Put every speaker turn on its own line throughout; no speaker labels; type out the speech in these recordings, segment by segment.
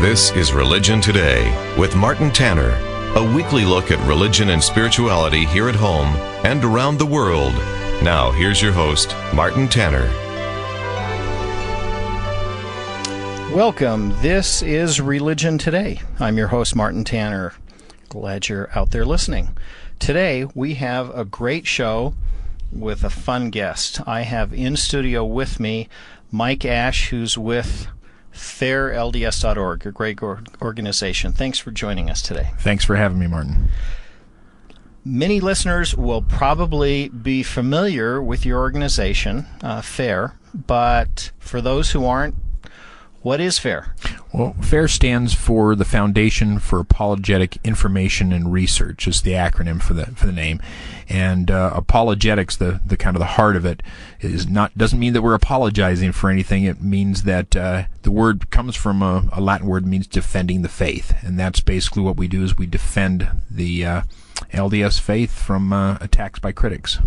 This is Religion Today with Martin Tanner, a weekly look at religion and spirituality here at home and around the world. Now, here's your host, Martin Tanner.
Welcome. This is Religion Today. I'm your host, Martin Tanner. Glad you're out there listening. Today, we have a great show with a fun guest. I have in studio with me Mike Ash, who's with FAIR-LDS.org, a great organization. Thanks for joining us today.
Thanks for having me, Martin.
Many listeners will probably be familiar with your organization, FAIR, but for those who aren't, what is FAIR?
Well, FAIR stands for the Foundation for Apologetic Information and Research, is the acronym for the name. And apologetics, the kind of the heart of it, doesn't mean that we're apologizing for anything. It means that the word comes from a Latin word, means defending the faith, and that's basically what we do. Is we defend the LDS faith from attacks by critics.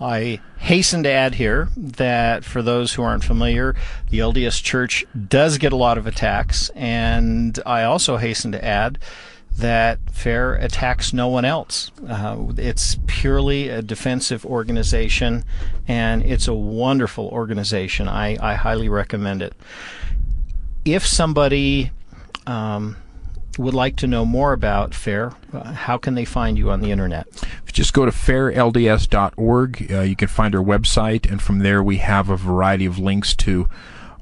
I hasten to add here that for those who aren't familiar, the LDS Church does get a lot of attacks, and I also hasten to add that FAIR attacks no one else. It's purely a defensive organization, and it's a wonderful organization. I highly recommend it. If somebody would like to know more about FAIR, how can they find you on the internet?
Just go to FAIR-LDS.org. You can find our website, and from there we have a variety of links to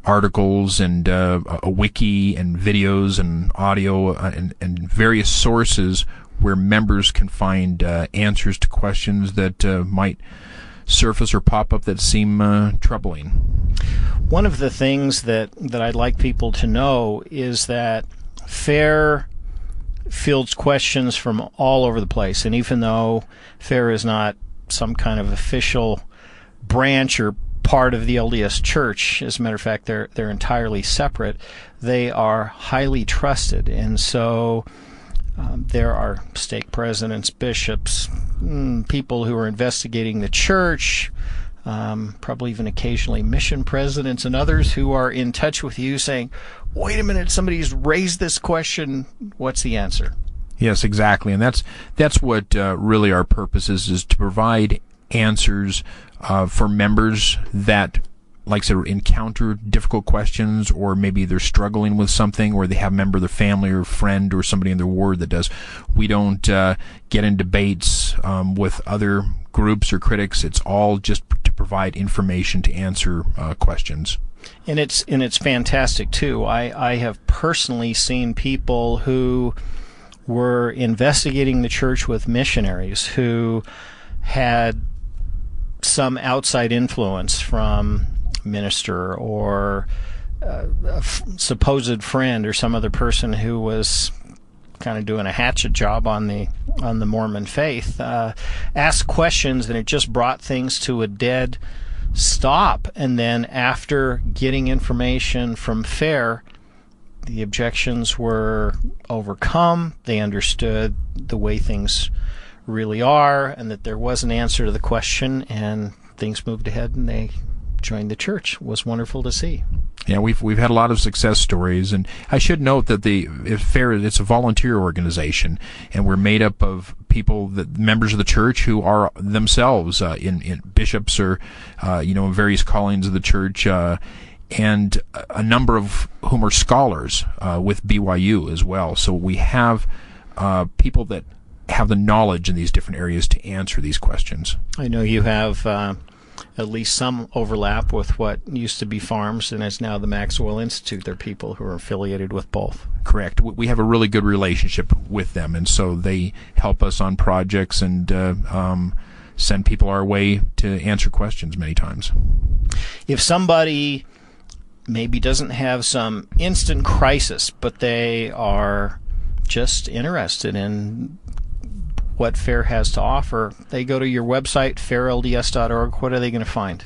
articles and a wiki and videos and audio and various sources where members can find answers to questions that might surface or pop up that seem troubling.
One of the things that I'd like people to know is that FAIR fields questions from all over the place, and even though FAIR is not some kind of official branch or part of the LDS Church, as a matter of fact, they're entirely separate, they are highly trusted, and so there are stake presidents, bishops, people who are investigating the church, probably even occasionally mission presidents and others who are in touch with you saying, wait a minute, somebody's raised this question, what's the answer?
Yes, exactly, and that's what really our purpose is to provide answers for members that, like I said, encounter difficult questions, or maybe they're struggling with something, or they have a member of their family or friend or somebody in their ward that does. We don't get in debates with other groups or critics. It's all just to provide information to answer questions.
And it's fantastic too. I have personally seen people who were investigating the church with missionaries who had some outside influence from minister or a supposed friend or some other person who was kind of doing a hatchet job on the Mormon faith, asked questions, and it just brought things to a dead stop. And then after getting information from FAIR, the objections were overcome. They understood the way things really are, and that there was an answer to the question, and things moved ahead, and they joined the church. It was wonderful to see.
Yeah, we've had a lot of success stories, and I should note that FAIR, it's a volunteer organization, and we're made up of people, that members of the church who are themselves in bishops or in various callings of the church, and a number of whom are scholars with BYU as well. So we have people that have the knowledge in these different areas to answer these questions. I
know you have at least some overlap with what used to be Farms and is now the Maxwell Institute. They're people who are affiliated with both.
Correct. We have a really good relationship with them, and so they help us on projects and send people our way to answer questions many times.
If somebody maybe doesn't have some instant crisis, but they are just interested in what FAIR has to offer, they go to your website, FAIR-LDS.org. What are they going to find?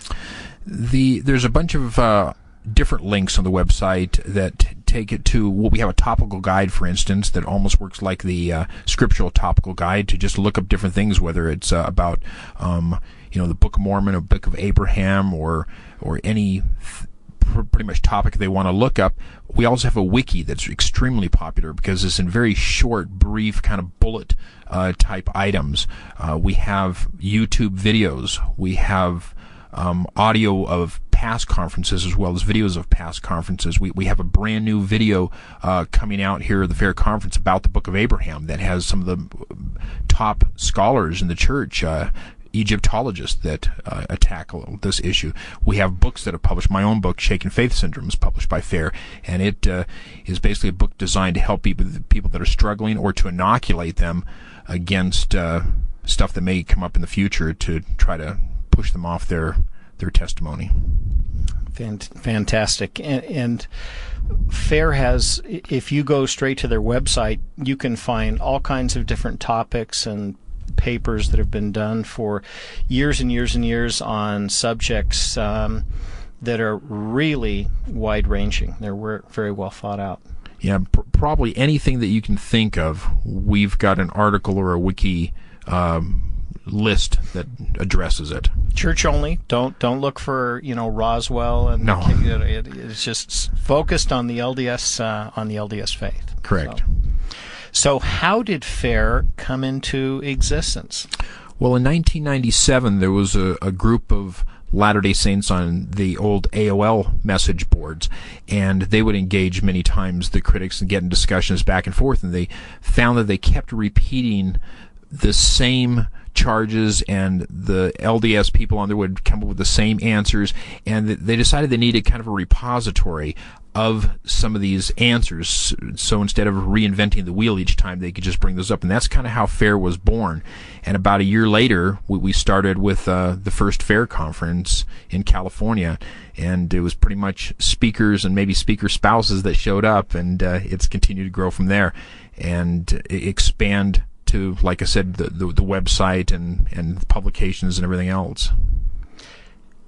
There's a bunch of different links on the website that take it to, we have a topical guide, for instance, that almost works like the scriptural topical guide to just look up different things, whether it's about the Book of Mormon or Book of Abraham or any pretty much topic they want to look up. We also have a wiki that's extremely popular because it's in very short, brief, kind of bullet type items. We have YouTube videos. We have audio of past conferences as well as videos of past conferences. We have a brand new video coming out here at the Fair Conference about the Book of Abraham that has some of the top scholars in the church, Egyptologists that tackle this issue. We have books that are published. My own book, Shaken Faith Syndrome, is published by FAIR, and it is basically a book designed to help people that are struggling or to inoculate them against stuff that may come up in the future to try to push them off their testimony.
Fantastic. And FAIR has, if you go straight to their website, you can find all kinds of different topics and papers that have been done for years and years and years on subjects that are really wide-ranging. They're very well thought out.
Yeah, probably anything that you can think of, we've got an article or a wiki list that addresses it.
Church only. Don't look for Roswell and
no.
It's just focused on the LDS faith.
Correct.
So how did FAIR come into existence?
Well, in 1997, there was a group of Latter-day Saints on the old AOL message boards, and they would engage many times the critics and get in discussions back and forth, and they found that they kept repeating the same charges, and the LDS people on there would come up with the same answers, and they decided they needed kind of a repository of some of these answers, so instead of reinventing the wheel each time, they could just bring those up, and that's kind of how FAIR was born. And about a year later, we started with the first FAIR conference in California, and it was pretty much speakers and maybe speaker spouses that showed up, and it's continued to grow from there and expand to, like I said, the website and publications and everything else.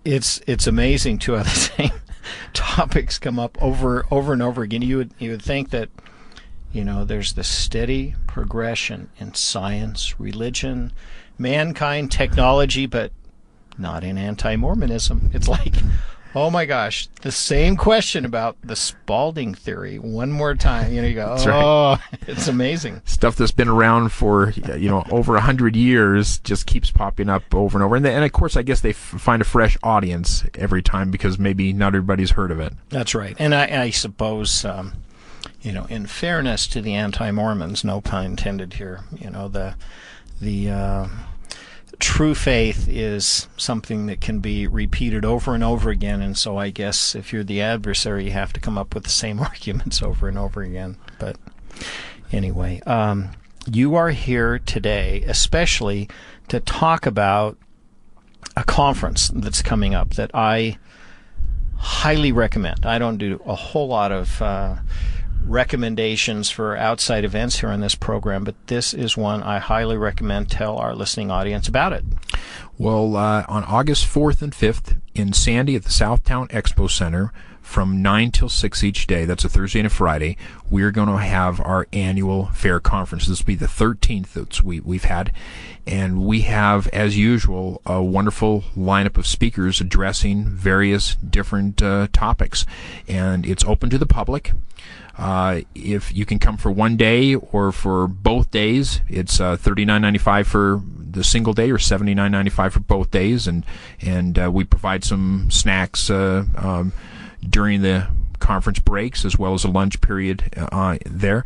It's amazing to have the same topics come up over and over again. You would think that there's this steady progression in science, religion, mankind, technology, but not in anti-Mormonism. It's like, oh my gosh, the same question about the Spalding theory one more time. You go,
that's
oh,
right.
It's amazing.
Stuff that's been around for over 100 years just keeps popping up over and over. And of course, I guess they find a fresh audience every time because maybe not everybody's heard of it.
That's right. And I suppose, in fairness to the anti-Mormons, no pun intended here, the true faith is something that can be repeated over and over again, and so I guess if you're the adversary, you have to come up with the same arguments over and over again. But anyway, you are here today especially to talk about a conference that's coming up that I highly recommend. I don't do a whole lot of recommendations for outside events here on this program, but this is one I highly recommend. Tell our listening audience about it.
Well, on August 4th and 5th in Sandy at the Southtown Expo Center from 9 till 6 each day, that's a Thursday and a Friday, we're going to have our annual FAIR conference. This will be the 13th that we've had, and we have, as usual, a wonderful lineup of speakers addressing various different topics, and it's open to the public. If you can come for one day or for both days, it's $39.95 for the single day or $79.95 for both days, and we provide some snacks during the conference breaks as well as a lunch period there,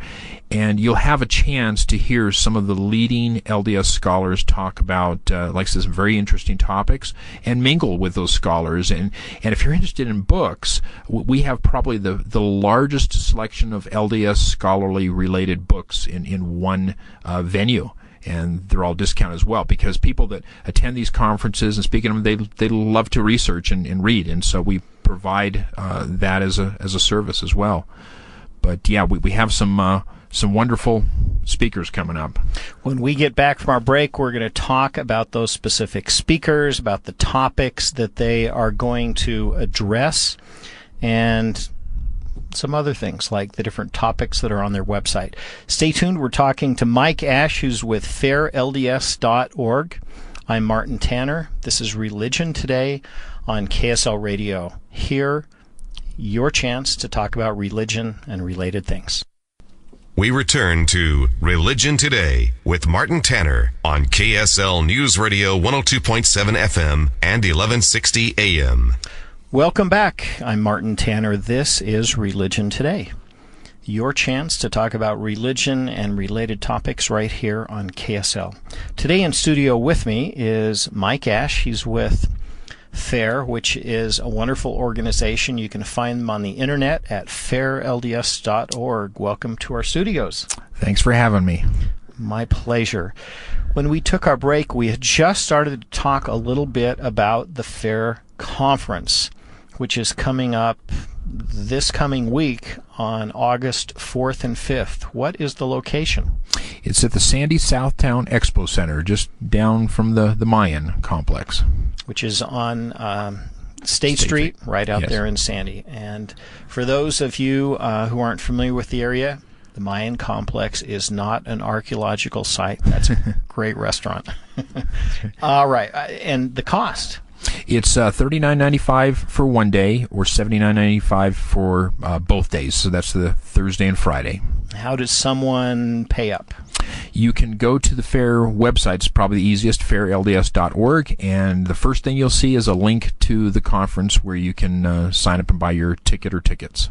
and you'll have a chance to hear some of the leading LDS scholars talk about like I said, some very interesting topics and mingle with those scholars. And if you're interested in books, we have probably the largest selection of LDS scholarly related books in one venue. And they're all discounted as well, because people that attend these conferences and speak at them, they love to research and read, and so we provide that as a service as well. But yeah, we have some wonderful speakers coming up.
When we get back from our break, we're going to talk about those specific speakers, about the topics that they are going to address, and some other things like the different topics that are on their website. Stay tuned. We're talking to Mike Ash, who's with FAIRLDS.org. I'm Martin Tanner. This is Religion Today on KSL Radio. Hear your chance to talk about religion and related things.
We return to Religion Today with Martin Tanner on KSL News Radio 102.7 FM and 1160 AM.
Welcome back. I'm Martin Tanner. This is Religion Today. Your chance to talk about religion and related topics right here on KSL. Today in studio with me is Mike Ash. He's with FAIR, which is a wonderful organization. You can find them on the internet at fairlds.org. Welcome to our studios.
Thanks for having me.
My pleasure. When we took our break, we had just started to talk a little bit about the FAIR Conference, which is coming up this coming week on August 4th and 5th. What is the location?
It's at the Sandy Southtown Expo Center, just down from the Mayan complex.
Which is on State Street, right out there in Sandy. And for those of you who aren't familiar with the area, the Mayan complex is not an archaeological site. That's a great restaurant. All right. And the cost?
It's $39.95 for one day or $79.95 for both days. So that's the Thursday and Friday.
How does someone pay up?
You can go to the FAIR website. It's probably the easiest, fairlds.org, and the first thing you'll see is a link to the conference where you can sign up and buy your ticket or tickets.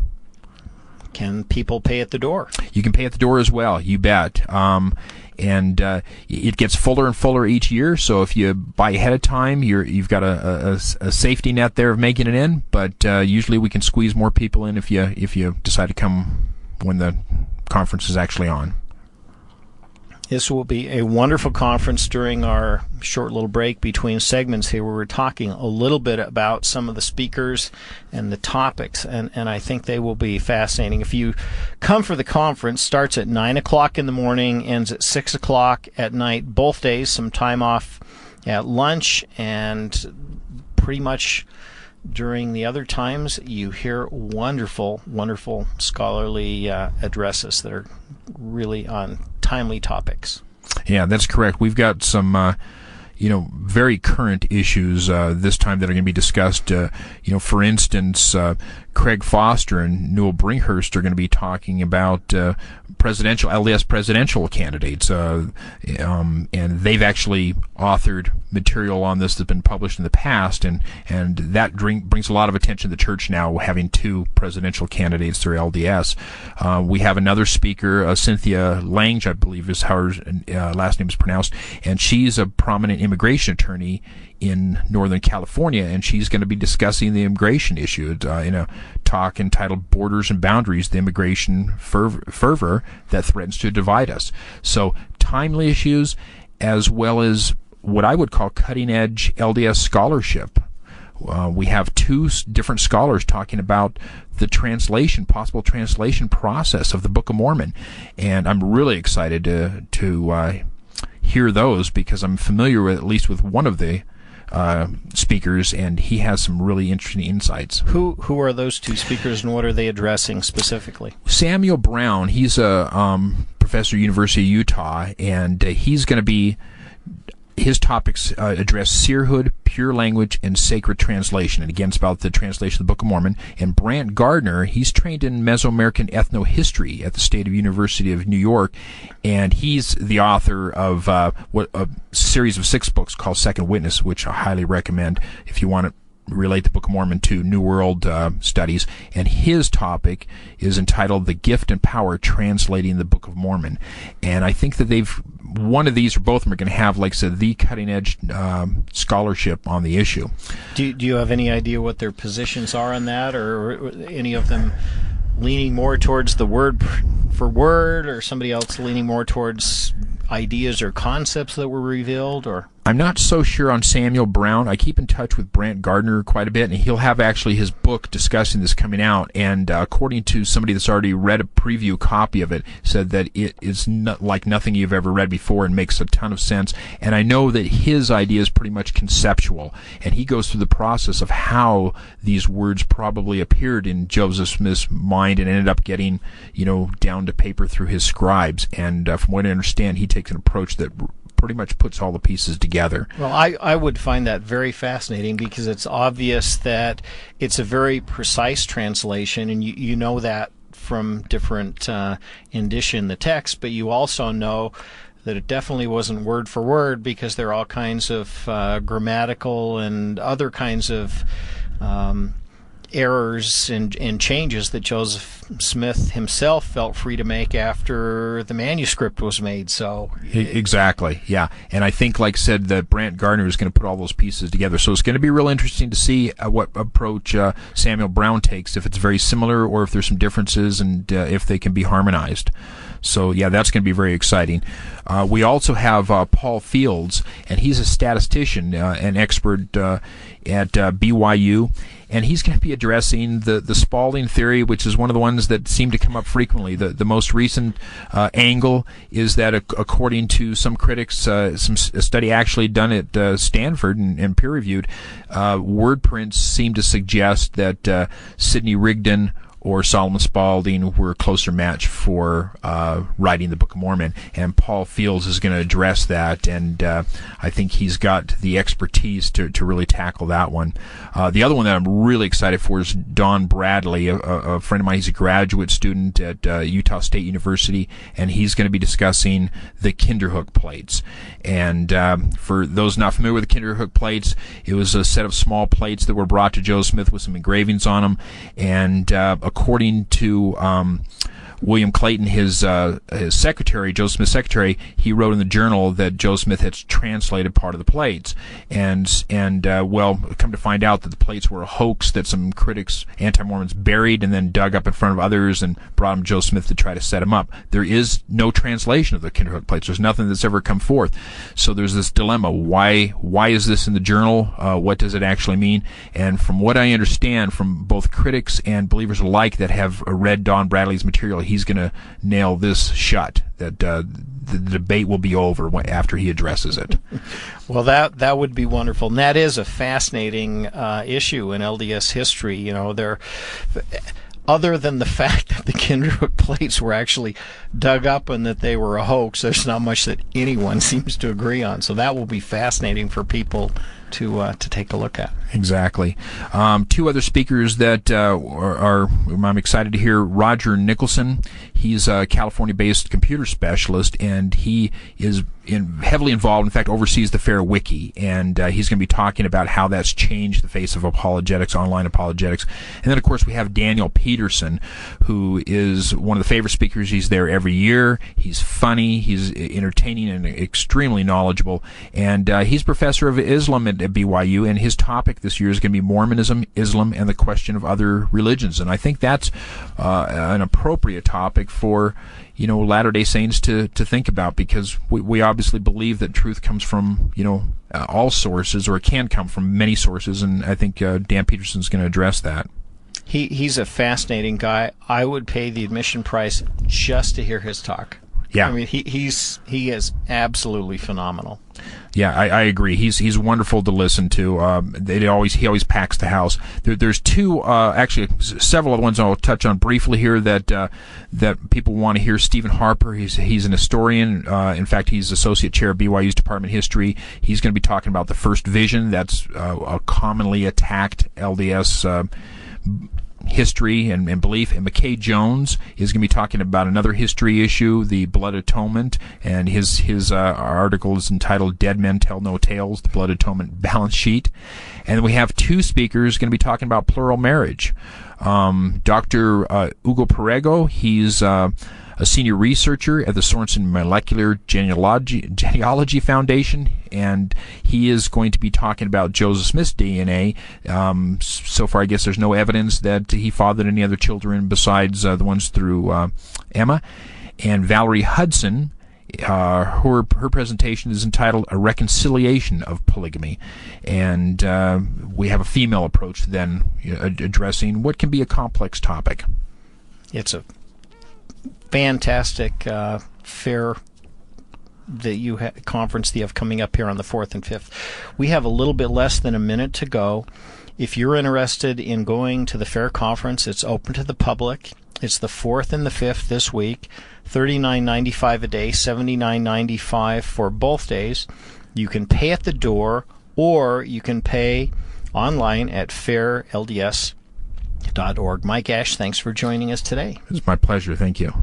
Can people pay at the door? You
can pay at the door as well, you bet. And it gets fuller and fuller each year, so if you buy ahead of time, you've got a safety net there of making it in, but usually we can squeeze more people in if you decide to come when the conference is actually on.
This will be a wonderful conference. During our short little break between segments here, where we're talking a little bit about some of the speakers and the topics, and I think they will be fascinating. If you come for the conference, starts at 9 o'clock in the morning, ends at 6 o'clock at night, both days, some time off at lunch, and pretty much during the other times you hear wonderful, wonderful scholarly addresses that are really on timely topics.
Yeah, that's correct. We've got some very current issues this time that are going to be discussed. For instance, Craig Foster and Newell Bringhurst are going to be talking about LDS presidential candidates, and they've actually authored material on this that's been published in the past, and that brings a lot of attention to the church now, having two presidential candidates through LDS. We have another speaker, Cynthia Lange, I believe is how her last name is pronounced, and she's a prominent immigration attorney in Northern California, and she's going to be discussing the immigration issue in a talk entitled Borders and Boundaries, the Immigration Fervor That Threatens to Divide Us. So timely issues as well as what I would call cutting-edge LDS scholarship. We have two different scholars talking about the possible translation process of the Book of Mormon, and I'm really excited to hear those because I'm familiar with at least with one of the speakers, and he has some really interesting insights.
Who are those two speakers, and what are they addressing specifically?
Samuel Brown, he's a professor at University of Utah, and he's going to be his topics address seerhood, pure language, and sacred translation. And again, it's about the translation of the Book of Mormon. And Brent Gardner, he's trained in Mesoamerican ethnohistory at the State University of New York, and he's the author of a series of 6 books called Second Witness, which I highly recommend if you want to relate the Book of Mormon to New World studies. And his topic is entitled The Gift and Power Translating the Book of Mormon. And I think that one of these or both of them are going to have, like I said, the cutting-edge scholarship on the issue.
Do you have any idea what their positions are on that, or any of them leaning more towards the word for word, or somebody else leaning more towards ideas or concepts that were revealed? Or
I'm not so sure on Samuel Brown. I keep in touch with Brent Gardner quite a bit, and he'll have actually his book discussing this coming out. And according to somebody that's already read a preview copy of it, said that it is like nothing you've ever read before and makes a ton of sense. And I know that his idea is pretty much conceptual, and he goes through the process of how these words probably appeared in Joseph Smith's mind and ended up getting, down to paper through his scribes. And from what I understand, he takes an approach that pretty much puts all the pieces together.
Well, I would find that very fascinating because it's obvious that it's a very precise translation, and you know that from different indicia in the text, but you also know that it definitely wasn't word for word because there are all kinds of grammatical and other kinds of errors and changes that Joseph Smith himself felt free to make after the manuscript was made. So
exactly, yeah. And I think, like I said, that Brent Gardner is going to put all those pieces together. So it's going to be real interesting to see what approach Samuel Brown takes, if it's very similar or if there's some differences, and if they can be harmonized. So, yeah, that's going to be very exciting. We also have Paul Fields, and he's a statistician, an expert at BYU, and he's going to be addressing the Spalding theory, which is one of the ones that seem to come up frequently. The most recent angle is that, according to some critics, a study actually done at Stanford and peer-reviewed, word prints seem to suggest that Sidney Rigdon or Solomon Spalding were a closer match for writing the Book of Mormon. And Paul Fields is going to address that, and I think he's got the expertise to really tackle that one. The other one that I'm really excited for is Don Bradley, a friend of mine. He's a graduate student at Utah State University, and he's going to be discussing the Kinderhook plates. And for those not familiar with the Kinderhook plates, it was a set of small plates that were brought to Joseph Smith with some engravings on them, and according to William Clayton, his secretary, Joseph Smith's secretary, he wrote in the journal that Joseph Smith had translated part of the plates, and well, come to find out that the plates were a hoax that some critics, anti-Mormons, buried and then dug up in front of others and brought them to Joseph Smith to try to set him up. There is no translation of the Kinderhook plates. There's nothing that's ever come forth. So there's this dilemma. Why is this in the journal? What does it actually mean? And from what I understand from both critics and believers alike that have read Don Bradley's material, he's going to nail this shut, that the debate will be over after he addresses it.
Well, that would be wonderful. And that is a fascinating issue in LDS history. You know, other than the fact that the Kinderhook plates were actually dug up and that they were a hoax, there's not much that anyone seems to agree on. So that will be fascinating for people to take a look at.
Exactly. Two other speakers that I'm excited to hear. Roger Nicholson. He's a California-based computer specialist, and he is heavily involved, in fact, oversees the FAIR Wiki, and he's going to be talking about how that's changed the face of apologetics, online apologetics. And then, of course, we have Daniel Peterson, who is one of the favorite speakers. He's there every year. He's funny, he's entertaining, and extremely knowledgeable. And he's professor of Islam at BYU, and his topic this year is going to be Mormonism, Islam, and the question of other religions. And I think that's an appropriate topic for Latter-day Saints to think about, because we obviously believe that truth comes from all sources, or it can come from many sources, and I think Dan Peterson's going to address that.
He's a fascinating guy. I would pay the admission price just to hear his talk.
Yeah,
I mean he is absolutely phenomenal.
Yeah, I agree. He's wonderful to listen to. He always packs the house. There's two, actually several other ones I'll touch on briefly here that people want to hear. Stephen Harper, he's an historian. In fact, he's associate chair of BYU's Department of History. He's going to be talking about the first vision. That's a commonly attacked LDS history and belief. And McKay Jones is going to be talking about another history issue, the Blood Atonement, and his article is entitled "Dead Men Tell No Tales: The Blood Atonement Balance Sheet." And we have two speakers going to be talking about plural marriage. Dr. Hugo Perego, he's a senior researcher at the Sorensen Molecular Genealogy Foundation, and he is going to be talking about Joseph Smith's DNA. So far, I guess there's no evidence that he fathered any other children besides the ones through Emma. And Valerie Hudson, her presentation is entitled "A Reconciliation of Polygamy," and we have a female approach then addressing what can be a complex topic.
It's a fantastic fair conference that you have coming up here on the 4th and 5th. We have a little bit less than a minute to go. If you're interested in going to the FAIR conference, it's open to the public. It's the 4th and the 5th this week, $39.95 a day, $79.95 for both days. You can pay at the door, or you can pay online at FAIR-LDS.org. Mike Ash, thanks for joining us today.
It's my pleasure. Thank you.